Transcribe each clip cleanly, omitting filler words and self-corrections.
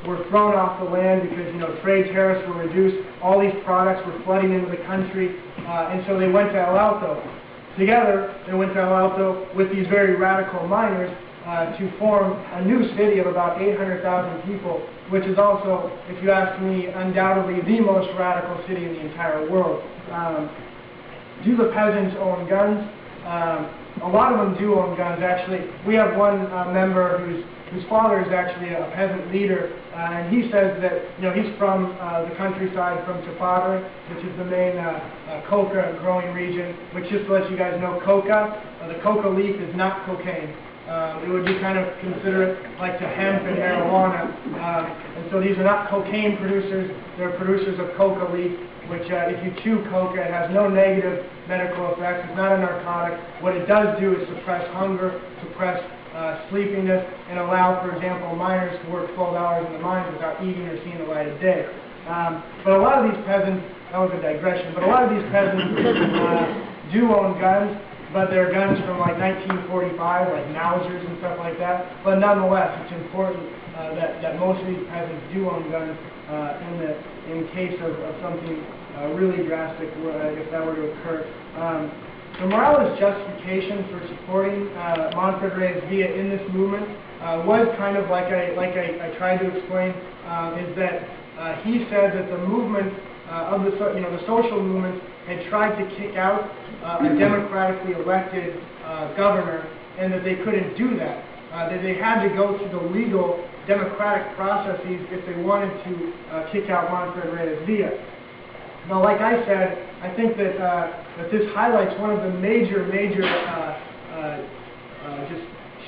were thrown off the land because, trade tariffs were reduced. All these products were flooding into the country, and so they went to El Alto. Together, they went to El Alto with these very radical miners to form a new city of about 800,000 people, which is also, if you ask me, undoubtedly the most radical city in the entire world. Do the peasants own guns? A lot of them do own guns, actually. We have one member whose father is actually a peasant leader, and he says that he's from the countryside, from Chapagre, which is the main coca growing region. Which, just to let you guys know, the coca leaf is not cocaine. It would be kind of considered like to hemp and marijuana, and so these are not cocaine producers. They're producers of coca leaf, which if you chew coca, it has no negative medical effects. It's not a narcotic. What it does do is suppress hunger, suppress sleepiness, and allow, for example, miners to work 12 hours in the mines without eating or seeing the light of day. But a lot of these peasants, that was a digression, but a lot of these peasants do own guns, but they're guns from like 1945, like Mausers and stuff like that. But nonetheless, it's important that most of these peasants do own guns in case of something really drastic, if that were to occur. The Morales' justification for supporting Manfred Reyes Villa in this movement was kind of like I tried to explain, is that he said that the movement of the social movement had tried to kick out a democratically elected governor, and that they couldn't do that. That they had to go through the legal democratic processes if they wanted to kick out Manfred Reyes Villa. Now, like I said, I think that that this highlights one of the major just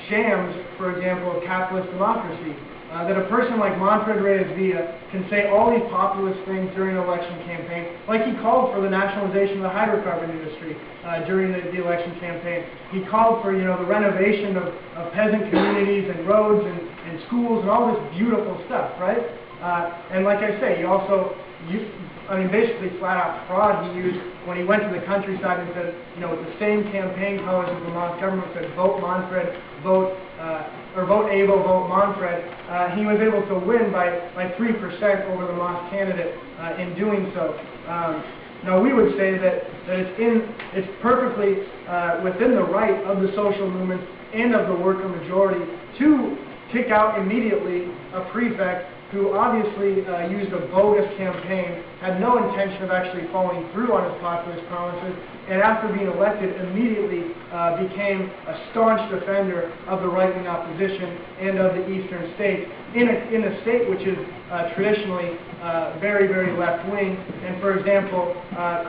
shams, for example, of capitalist democracy. That a person like Manfred Reyes Villa can say all these populist things during an election campaign, like he called for the nationalization of the hydrocarbon industry during the election campaign. He called for the renovation of peasant communities and roads and schools and all this beautiful stuff, right? And like I say, he also basically flat out fraud he used when he went to the countryside and said, with the same campaign colors as the Mons government said, vote Manfred, vote Evo, vote Manfred. He was able to win by 3% over the Mons candidate in doing so. Now we would say that it's perfectly within the right of the social movement and of the worker majority to kick out immediately a prefect who obviously used a bogus campaign, had no intention of actually following through on his populist promises, and after being elected immediately became a staunch defender of the right-wing opposition and of the eastern states, in a state which is traditionally very, very left-wing. And for example,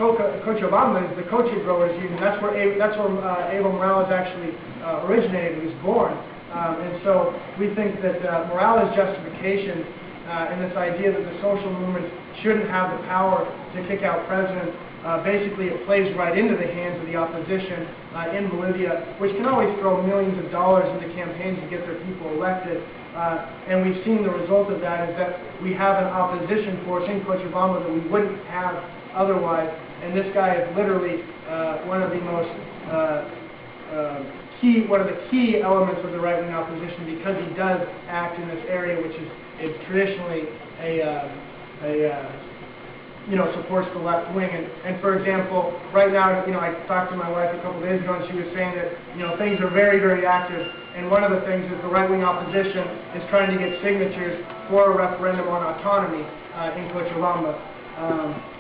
Cochabamba is the coche growers union. That's where Evo Morales actually originated. He was born. And so we think that Morales' justification and this idea that the social movement shouldn't have the power to kick out presidents, basically it plays right into the hands of the opposition in Bolivia, which can always throw millions of dollars into campaigns to get their people elected. And we've seen the result of that is that we have an opposition force in Cochabamba that we wouldn't have otherwise. And this guy is literally one of the most one of the key elements of the right-wing opposition, because he does act in this area which is traditionally supports the left wing. And for example, right now, I talked to my wife a couple days ago, and she was saying that things are very, very active. And one of the things is the right-wing opposition is trying to get signatures for a referendum on autonomy in Cochabamba.